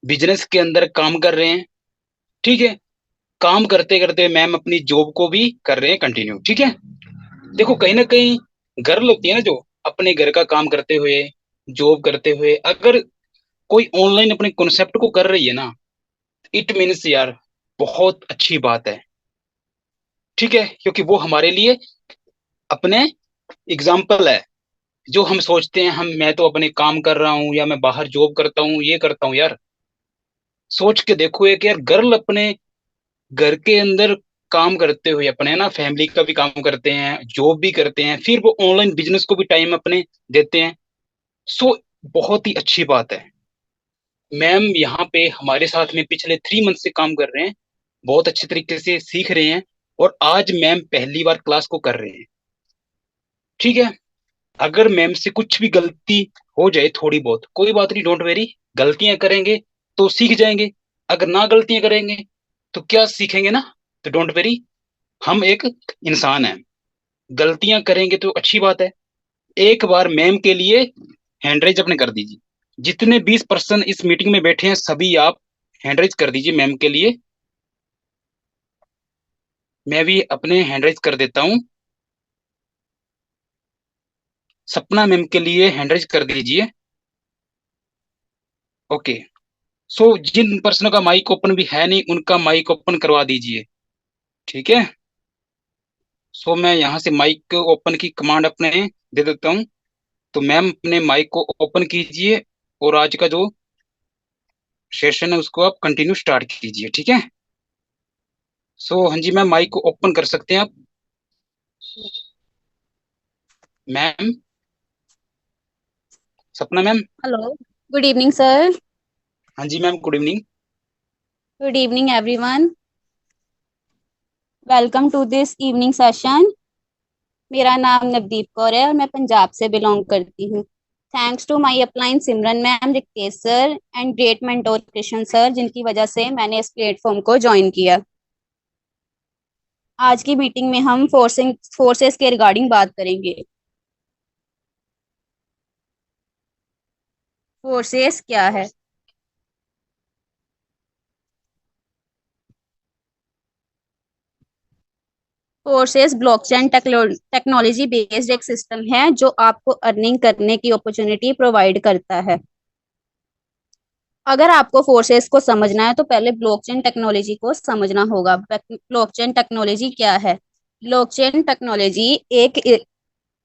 Business के अंदर काम कर रहे हैं। ठीक है। काम करते करते मैम अपनी जॉब को भी कर रहे हैं कंटिन्यू। ठीक है। देखो कहीं ना कहीं गर्ल होती है ना जो अपने घर का काम करते हुए, जॉब करते हुए अगर कोई ऑनलाइन अपने कॉन्सेप्ट को कर रही है ना, इट मीन्स यार बहुत अच्छी बात है। ठीक है, क्योंकि वो हमारे लिए अपने एग्जाम्पल है। जो हम सोचते हैं हम मैं तो अपने काम कर रहा हूँ या मैं बाहर जॉब करता हूँ ये करता हूँ यार, सोच के देखो एक यार गर्ल अपने घर के अंदर काम करते हुए अपने ना फैमिली का भी काम करते हैं, जॉब भी करते हैं, फिर वो ऑनलाइन बिजनेस को भी टाइम अपने देते हैं। सो बहुत ही अच्छी बात है। मैम यहाँ पे हमारे साथ में पिछले 3 मंथ से काम कर रहे हैं, बहुत अच्छे तरीके से सीख रहे हैं, और आज मैम पहली बार क्लास को कर रहे हैं। ठीक है। अगर मैम से कुछ भी गलती हो जाए थोड़ी बहुत कोई बात नहीं, डोंट वेरी। गलतियां करेंगे तो सीख जाएंगे। अगर ना गलतियां करेंगे तो क्या सीखेंगे ना। तो डोंट वेरी, हम एक इंसान हैं, गलतियां करेंगे तो अच्छी बात है। एक बार मैम के लिए हैंड रेज अपने कर दीजिए। जितने 20% इस मीटिंग में बैठे हैं सभी आप हैंड रेज कर दीजिए मैम के लिए। मैं भी अपने हैंड रेज कर देता हूँ। सपना मैम के लिए हैंड रेज कर दीजिए। ओके। सो जिन पर्सनों का माइक ओपन भी है नहीं उनका माइक ओपन करवा दीजिए। ठीक है। सो मैं यहाँ से माइक ओपन की कमांड अपने दे देता हूँ। तो मैम अपने माइक को ओपन कीजिए और आज का जो सेशन है उसको आप कंटिन्यू स्टार्ट कीजिए। ठीक है। सो हाँ जी मैम, माइक को ओपन कर सकते हैं आप। Ma'am, Sapna ma'am. Hello, good evening sir. हाँ जी ma'am, good evening. Good evening everyone. Welcome to this evening session. मेरा नाम नवदीप कौर है और मैं पंजाब से बिलोंग करती हूँ। Thanks to my upline Simran ma'am, Riktesh sir and great mentor Krishna sir, जिनकी वजह से मैंने इस प्लेटफॉर्म को ज्वाइन किया। आज की मीटिंग में हम फोर्सेस के रिगार्डिंग बात करेंगे। फोर्सेस क्या है? फोर्सेस ब्लॉकचेन टेक्नोलॉजी बेस्ड एक सिस्टम है जो आपको अर्निंग करने की अपॉर्चुनिटी प्रोवाइड करता है। अगर आपको फोर्सेस को समझना है तो पहले ब्लॉकचेन टेक्नोलॉजी को समझना होगा। ब्लॉकचेन टेक्नोलॉजी क्या है? ब्लॉकचेन टेक्नोलॉजी एक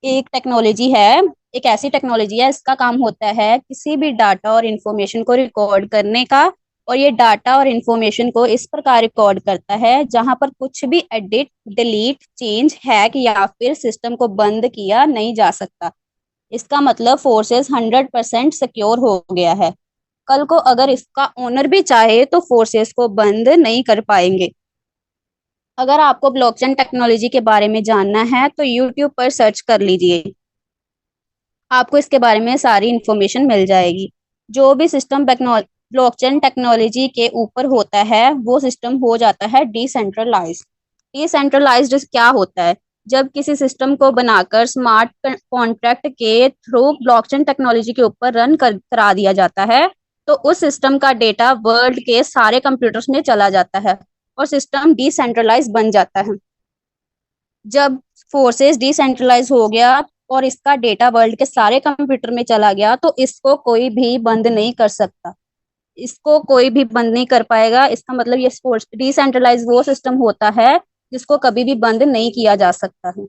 एक टेक्नोलॉजी है, एक ऐसी टेक्नोलॉजी है, इसका काम होता है किसी भी डाटा और इंफॉर्मेशन को रिकॉर्ड करने का। और ये डाटा और इंफॉर्मेशन को इस प्रकार रिकॉर्ड करता है जहां पर कुछ भी एडिट, डिलीट, चेंज, हैक या फिर सिस्टम को बंद किया नहीं जा सकता। इसका मतलब फोर्सेस 100% सिक्योर हो गया है। कल को अगर इसका ओनर भी चाहे तो फोर्सेस को बंद नहीं कर पाएंगे। अगर आपको ब्लॉकचेन टेक्नोलॉजी के बारे में जानना है तो यूट्यूब पर सर्च कर लीजिए, आपको इसके बारे में सारी इंफॉर्मेशन मिल जाएगी। जो भी सिस्टम ब्लॉकचेन टेक्नोलॉजी के ऊपर होता है वो सिस्टम हो जाता है डिसेंट्रलाइज्ड। डिसेंट्रलाइज्ड क्या होता है? जब किसी सिस्टम को बनाकर स्मार्ट कॉन्ट्रैक्ट के थ्रू ब्लॉकचेन टेक्नोलॉजी के ऊपर करा दिया जाता है तो उस सिस्टम का डेटा वर्ल्ड के सारे कंप्यूटर्स में चला जाता है और सिस्टम डिसेंट्रलाइज बन जाता है। जब फोर्सेस डिसेंट्रलाइज हो गया और इसका डेटा वर्ल्ड के सारे कंप्यूटर में चला गया तो इसको कोई भी बंद नहीं कर सकता। इसको कोई भी बंद नहीं कर पाएगा। इसका मतलब ये डिसेंट्रलाइज वो सिस्टम होता है जिसको कभी भी बंद नहीं किया जा सकता है।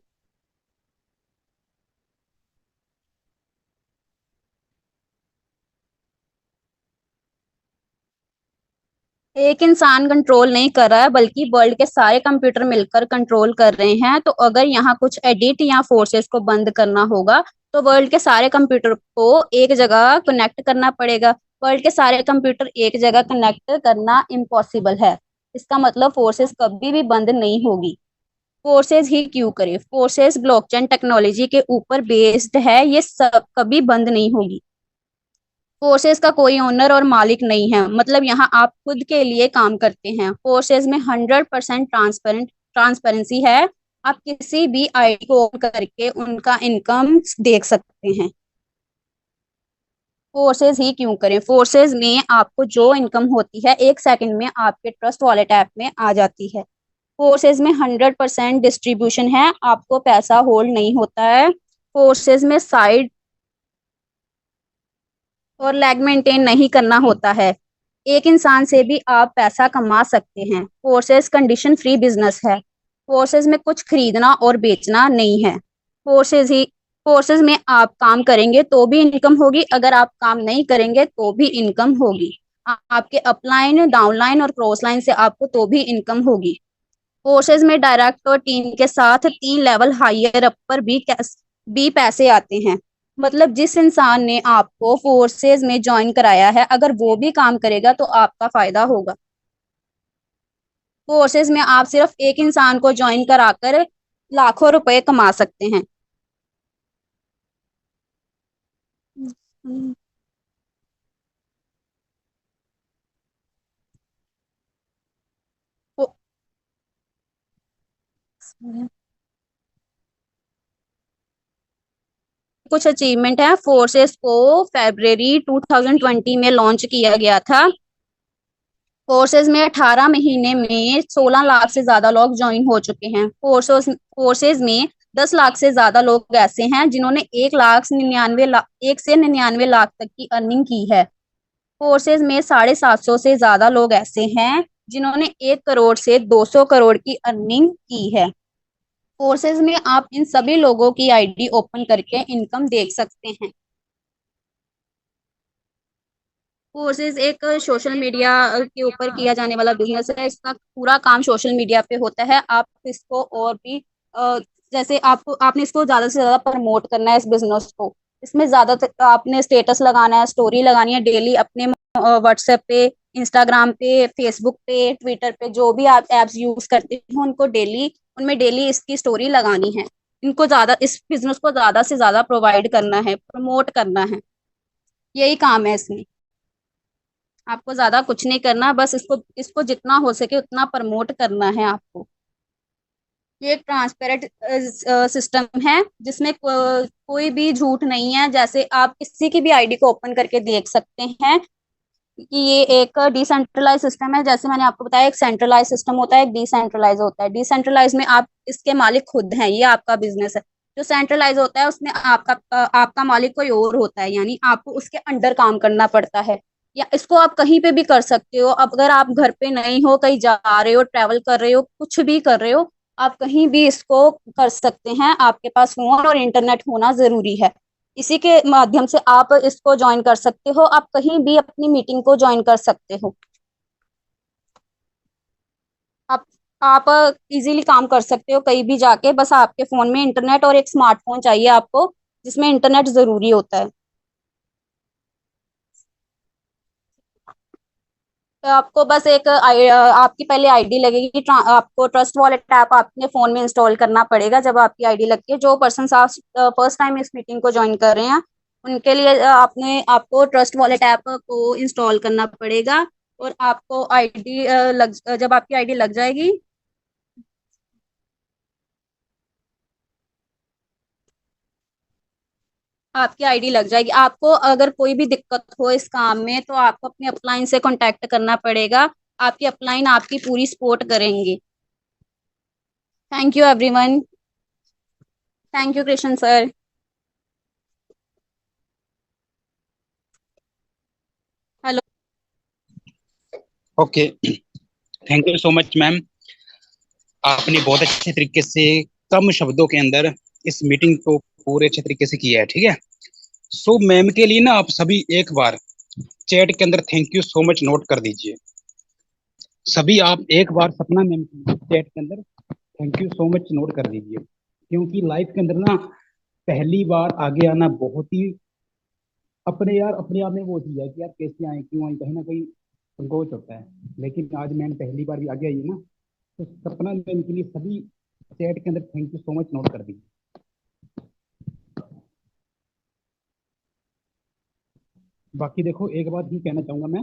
एक इंसान कंट्रोल नहीं कर रहा है बल्कि वर्ल्ड के सारे कंप्यूटर मिलकर कंट्रोल कर रहे हैं। तो अगर यहाँ कुछ एडिट या फोर्सेस को बंद करना होगा तो वर्ल्ड के सारे कंप्यूटर को एक जगह कनेक्ट करना पड़ेगा। वर्ल्ड के सारे कंप्यूटर एक जगह कनेक्ट करना इम्पॉसिबल है। इसका मतलब फोर्सेस कभी भी बंद नहीं होगी। फोर्सेस ही क्यों करे, फोर्सेस ब्लॉकचेन टेक्नोलॉजी के ऊपर बेस्ड है, ये सब कभी बंद नहीं होगी। फोर्सेस का कोई ओनर और मालिक नहीं है, मतलब यहाँ आप खुद के लिए काम करते हैं। फोर्सेस में 100% ट्रांसपेरेंसी है। आप किसी भी आईडी को ओपन करके उनका इनकम देख सकते हैं। फोर्सेज ही क्यों करें? फोर्सेज में आपको जो इनकम होती है 1 सेकंड में आपके ट्रस्ट वॉलेट ऐप में आ जाती है। फोर्सेज में 100% डिस्ट्रीब्यूशन है, आपको पैसा होल्ड नहीं होता है। फोर्सेज में साइड और लैग मेंटेन नहीं करना होता है। एक इंसान से भी आप पैसा कमा सकते हैं। फोर्सेस कंडीशन फ्री बिजनेस है। फोर्सेस में कुछ खरीदना और बेचना नहीं है। फोर्सेस ही फोर्सेस में आप काम करेंगे तो भी इनकम होगी, अगर आप काम नहीं करेंगे तो भी इनकम होगी। आपके अपलाइन, डाउनलाइन और क्रॉस लाइन से आपको तो भी इनकम होगी। फोर्सेस में डायरेक्ट और टीम के साथ 3 लेवल हायर अप पर भी पैसे आते हैं। मतलब जिस इंसान ने आपको फोर्सेस में ज्वाइन कराया है, अगर वो भी काम करेगा तो आपका फायदा होगा। फोर्सेस में आप सिर्फ एक इंसान को ज्वाइन कराकर लाखों रुपए कमा सकते हैं। कुछ अचीवमेंट है। फोर्सेस को फरवरी 2020 में लॉन्च किया गया था। फोर्सेस में 18 महीने में 16 लाख से ज्यादा लोग ज्वाइन हो चुके हैं। फोर्सेस में 10 लाख से ज्यादा लोग ऐसे हैं जिन्होंने 1 से 99 लाख तक की अर्निंग की है। फोर्सेस में 750 से ज्यादा लोग ऐसे हैं जिन्होंने 1 करोड़ से 200 करोड़ की अर्निंग की है। फोर्सेस में आप इन सभी लोगों की आईडी ओपन करके इनकम देख सकते हैं। कोर्सेज एक सोशल मीडिया के ऊपर किया जाने वाला बिजनेस है। इसका पूरा काम सोशल मीडिया पे होता है। आप इसको और भी जैसे आपने इसको ज्यादा से ज्यादा प्रमोट करना है इस बिजनेस को। इसमें ज्यादातर आपने स्टेटस लगाना है, स्टोरी लगानी है डेली अपने व्हाट्सएप पे, इंस्टाग्राम पे, फेसबुक पे, ट्विटर पे, जो भी आप एप्स यूज करते हो उनको डेली, उनमें डेली इसकी स्टोरी लगानी है। इनको ज्यादा, इस बिजनेस को ज्यादा से ज्यादा प्रोवाइड करना है, प्रमोट करना है। यही काम है इसमें। आपको ज्यादा कुछ नहीं करना, बस इसको इसको जितना हो सके उतना प्रमोट करना है आपको। ये एक ट्रांसपेरेंट सिस्टम है जिसमें कोई भी झूठ नहीं है। जैसे आप किसी की भी आईडी को ओपन करके देख सकते हैं कि ये एक डिसेंट्रलाइज सिस्टम है। जैसे मैंने आपको बताया, एक सेंट्रलाइज सिस्टम होता है, एक डिसेंट्रलाइज होता है। डिसेंट्रलाइज में आप इसके मालिक खुद हैं, ये आपका बिजनेस है। जो सेंट्रलाइज होता है उसमें आपका मालिक कोई और होता है, यानी आपको उसके अंडर काम करना पड़ता है। या इसको आप कहीं पे भी कर सकते हो। अब अगर आप घर पे नहीं हो, कहीं जा रहे हो, ट्रैवल कर रहे हो, कुछ भी कर रहे हो, आप कहीं भी इसको कर सकते हैं। आपके पास फोन और इंटरनेट होना जरूरी है। इसी के माध्यम से आप इसको ज्वाइन कर सकते हो। आप कहीं भी अपनी मीटिंग को ज्वाइन कर सकते हो। आप आप इजीली काम कर सकते हो कहीं भी जाके। बस आपके फोन में इंटरनेट और एक स्मार्टफोन चाहिए आपको, जिसमें इंटरनेट जरूरी होता है। तो आपको बस आपकी पहले आईडी लगेगी। आपको ट्रस्ट वॉलेट ऐप अपने फोन में इंस्टॉल करना पड़ेगा। जब आपकी आईडी लगती है, जो पर्सन आप फर्स्ट टाइम इस मीटिंग को ज्वाइन कर रहे हैं, उनके लिए आपको ट्रस्ट वॉलेट ऐप को इंस्टॉल करना पड़ेगा। और आपको आईडी जब आपकी आईडी लग जाएगी, आपकी आईडी लग जाएगी, आपको अगर कोई भी दिक्कत हो इस काम में तो आपको अपने अपलाइन से कांटेक्ट करना पड़ेगा। आपकी अपलाइन आपकी पूरी सपोर्ट करेंगे। Thank you everyone. Thank you Krishna sir. Hello. Okay, thank you so much ma'am. आपने बहुत अच्छे तरीके से कम शब्दों के अंदर इस मीटिंग को पूरे अच्छे तरीके से किया है, ठीक है। सो मैम के लिए ना आप सभी एक बार चैट के अंदर thank you so much note कर दीजिए। सभी आप एक बार सपना मैम चैट के अंदर thank you so much note कर दीजिए, क्योंकि लाइफ के अंदर ना पहली बार आगे आना बहुत ही अपने आप में वो चीज है कि यार कैसे आए, क्यों आए, कहीं ना कहीं संकोच होता है। लेकिन आज मैम पहली बार भी आगे आई है ना, तो सपना मैम के लिए सभी चैट के अंदर thank you so much note कर दीजिए। बाकी देखो, एक बात ही कहना चाहूंगा मैं,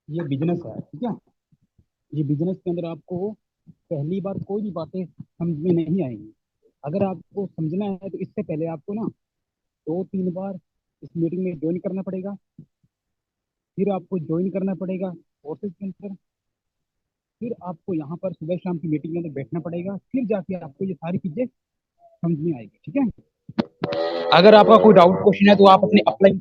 ये बिजनेस है, ठीक है। ये बिजनेस के अंदर आपको पहली बार कोई भी बातें समझ में नहीं आएंगी। अगर आपको समझना है तो इससे पहले आपको ना 2-3 बार इस मीटिंग में ज्वाइन करना पड़ेगा। फिर आपको ज्वाइन करना पड़ेगा कोर्सेज के अंदर। फिर आपको यहाँ पर सुबह शाम की मीटिंग के अंदर बैठना पड़ेगा, फिर जाके आपको ये सारी चीजें समझ में आएगी। ठीक है, अगर आपका कोई डाउट क्वेश्चन है तो आप अपने अप्लाई